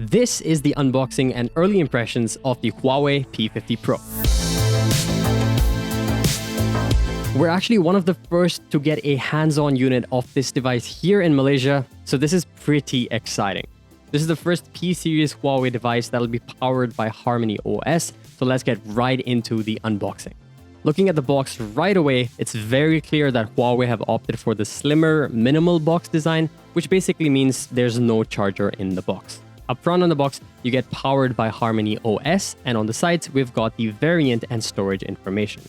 This is the unboxing and early impressions of the HUAWEI P50 Pro. We're actually one of the first to get a hands-on unit of this device here in Malaysia, so this is pretty exciting. This is the first P Series HUAWEI device that'll be powered by HarmonyOS, so let's get right into the unboxing. Looking at the box right away, it's very clear that HUAWEI have opted for the slimmer, minimal box design, which basically means there's no charger in the box. Up front on the box, you get powered by HarmonyOS, and on the sides, we've got the variant and storage information.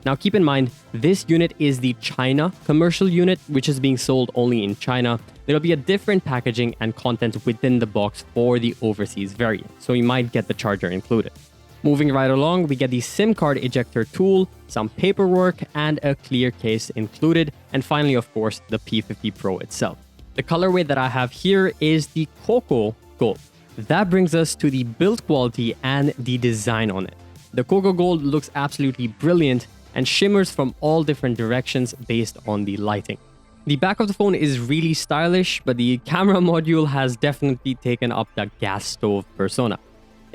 Now keep in mind, this unit is the China commercial unit, which is being sold only in China. There'll be a different packaging and content within the box for the overseas variant, so you might get the charger included. Moving right along, we get the SIM card ejector tool, some paperwork, and a clear case included, and finally, of course, the P50 Pro itself. The colorway that I have here is the Cocoa Gold. That brings us to the build quality and the design on it. The Cocoa Gold looks absolutely brilliant and shimmers from all different directions based on the lighting. The back of the phone is really stylish, but the camera module has definitely taken up the gas stove persona.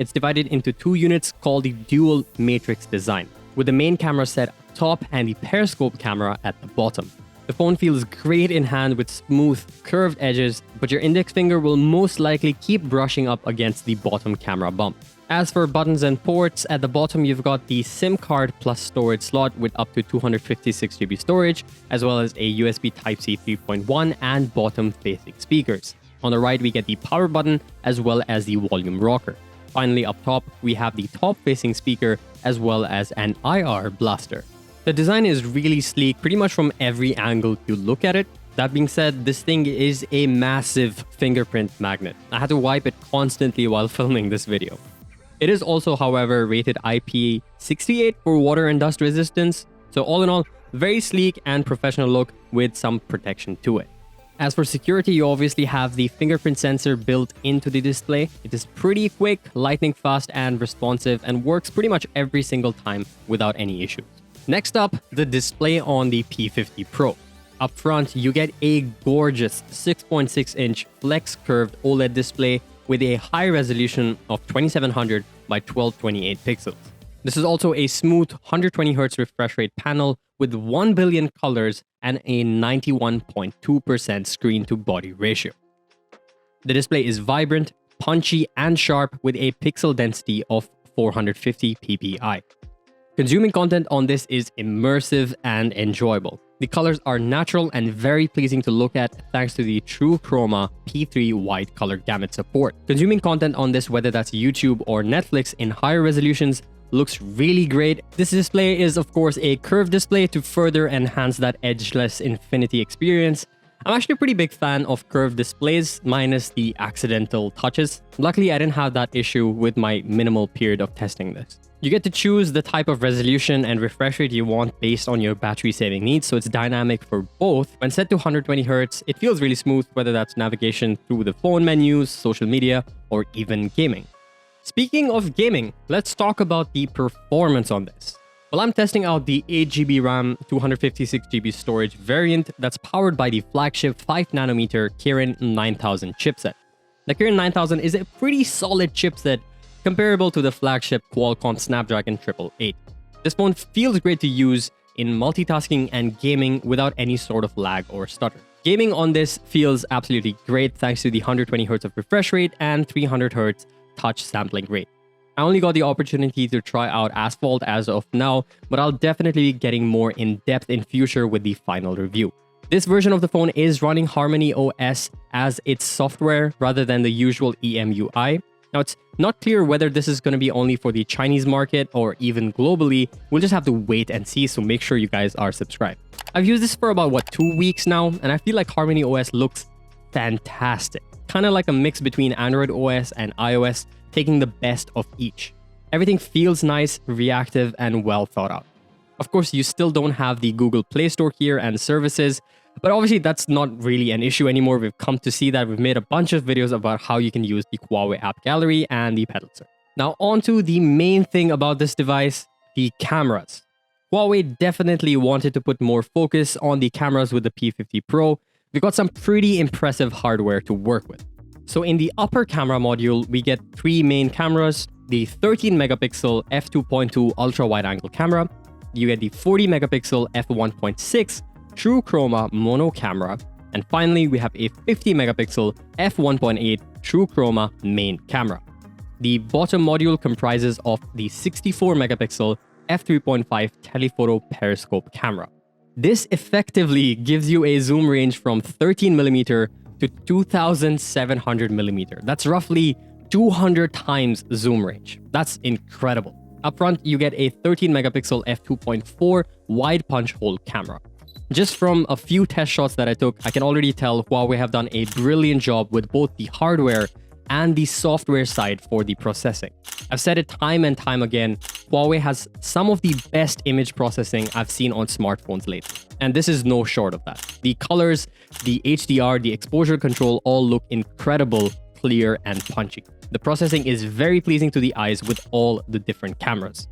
It's divided into two units called the dual matrix design, with the main camera set up top and the periscope camera at the bottom. The phone feels great in hand with smooth, curved edges, but your index finger will most likely keep brushing up against the bottom camera bump. As for buttons and ports, at the bottom you've got the SIM card plus storage slot with up to 256GB storage, as well as a USB Type-C 3.1 and bottom-facing speakers. On the right we get the power button as well as the volume rocker. Finally, up top, we have the top-facing speaker as well as an IR blaster. The design is really sleek pretty much from every angle you look at it. That being said, this thing is a massive fingerprint magnet. I had to wipe it constantly while filming this video. It is also, however, rated IP68 for water and dust resistance. So all in all, very sleek and professional look with some protection to it. As for security, you obviously have the fingerprint sensor built into the display. It is pretty quick, lightning fast and responsive, and works pretty much every single time without any issues. Next up, the display on the P50 Pro. Up front, you get a gorgeous 6.6-inch flex curved OLED display with a high resolution of 2700 by 1228 pixels. This is also a smooth 120Hz refresh rate panel with 1 billion colors and a 91.2% screen-to-body ratio. The display is vibrant, punchy, and sharp with a pixel density of 450 ppi. Consuming content on this is immersive and enjoyable. The colors are natural and very pleasing to look at thanks to the True-Chroma P3 wide color gamut support. Consuming content on this, whether that's YouTube or Netflix in higher resolutions, looks really great. This display is of course a curved display to further enhance that edgeless infinity experience. I'm actually a pretty big fan of curved displays minus the accidental touches. Luckily, I didn't have that issue with my minimal period of testing this. You get to choose the type of resolution and refresh rate you want based on your battery saving needs, so it's dynamic for both. When set to 120Hz, it feels really smooth, whether that's navigation through the phone menus, social media, or even gaming. Speaking of gaming, let's talk about the performance on this. Well, I'm testing out the 8GB RAM, 256GB storage variant that's powered by the flagship 5nm Kirin 9000 chipset. The Kirin 9000 is a pretty solid chipset comparable to the flagship Qualcomm Snapdragon 888. This phone feels great to use in multitasking and gaming without any sort of lag or stutter. Gaming on this feels absolutely great thanks to the 120Hz of refresh rate and 300Hz touch sampling rate. I only got the opportunity to try out Asphalt as of now, but I'll definitely be getting more in depth in future with the final review. This version of the phone is running HarmonyOS as its software rather than the usual EMUI. Now, it's not clear whether this is going to be only for the Chinese market or even globally. We'll just have to wait and see, so make sure you guys are subscribed. I've used this for about, 2 weeks now, and I feel like HarmonyOS looks fantastic. Kind of like a mix between Android OS and iOS, taking the best of each. Everything feels nice, reactive, and well thought out. Of course, you still don't have the Google Play Store here and services, but obviously that's not really an issue anymore. We've come to see that. We've made a bunch of videos about how you can use the HUAWEI app gallery and the pedal search. Now on to the main thing about this device, the cameras. HUAWEI definitely wanted to put more focus on the cameras with the P50 Pro. We got some pretty impressive hardware to work with. So in the upper camera module, we get three main cameras, the 13 megapixel f2.2 ultra wide angle camera, you get the 40 megapixel f1.6 True-Chroma mono camera, and finally we have a 50 megapixel f1.8 True-Chroma main camera. The bottom module comprises of the 64 megapixel f3.5 telephoto periscope camera. This effectively gives you a zoom range from 13mm to 2700mm. That's roughly 200 times zoom range. That's incredible. Up front, you get a 13 megapixel f2.4 wide punch hole camera. Just from a few test shots that I took, I can already tell Huawei have done a brilliant job with both the hardware and the software side for the processing. I've said it time and time again, Huawei has some of the best image processing I've seen on smartphones lately. And this is no short of that. The colors, the HDR, the exposure control all look incredible, clear, and punchy. The processing is very pleasing to the eyes with all the different cameras.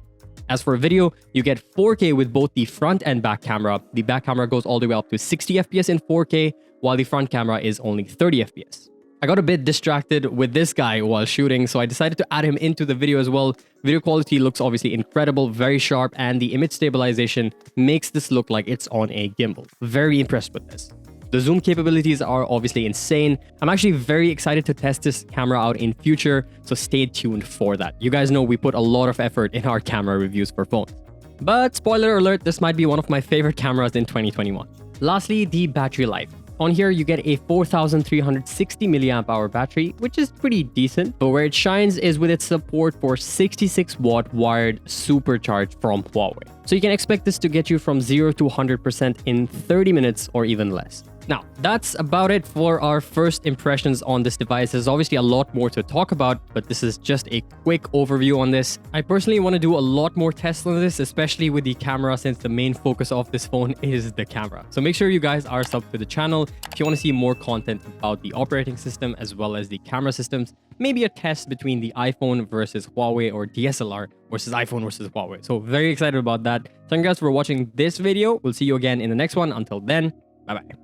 As for video, you get 4K with both the front and back camera. The back camera goes all the way up to 60 FPS in 4K, while the front camera is only 30 FPS. I got a bit distracted with this guy while shooting, so I decided to add him into the video as well. Video quality looks obviously incredible, very sharp, and the image stabilization makes this look like it's on a gimbal. Very impressed with this. The zoom capabilities are obviously insane. I'm actually very excited to test this camera out in future, so stay tuned for that. You guys know we put a lot of effort in our camera reviews for phones. But spoiler alert, this might be one of my favorite cameras in 2021. Lastly, the battery life. On here, you get a 4360 mAh battery, which is pretty decent, but where it shines is with its support for 66-watt wired supercharge from Huawei. So you can expect this to get you from 0 to 100% in 30 minutes or even less. Now, that's about it for our first impressions on this device. There's obviously a lot more to talk about, but this is just a quick overview on this. I personally want to do a lot more tests on this, especially with the camera, since the main focus of this phone is the camera. So make sure you guys are subbed to the channel if you want to see more content about the operating system as well as the camera systems. Maybe a test between the iPhone versus Huawei or DSLR versus iPhone versus Huawei. So very excited about that. Thank you guys for watching this video. We'll see you again in the next one. Until then, bye-bye.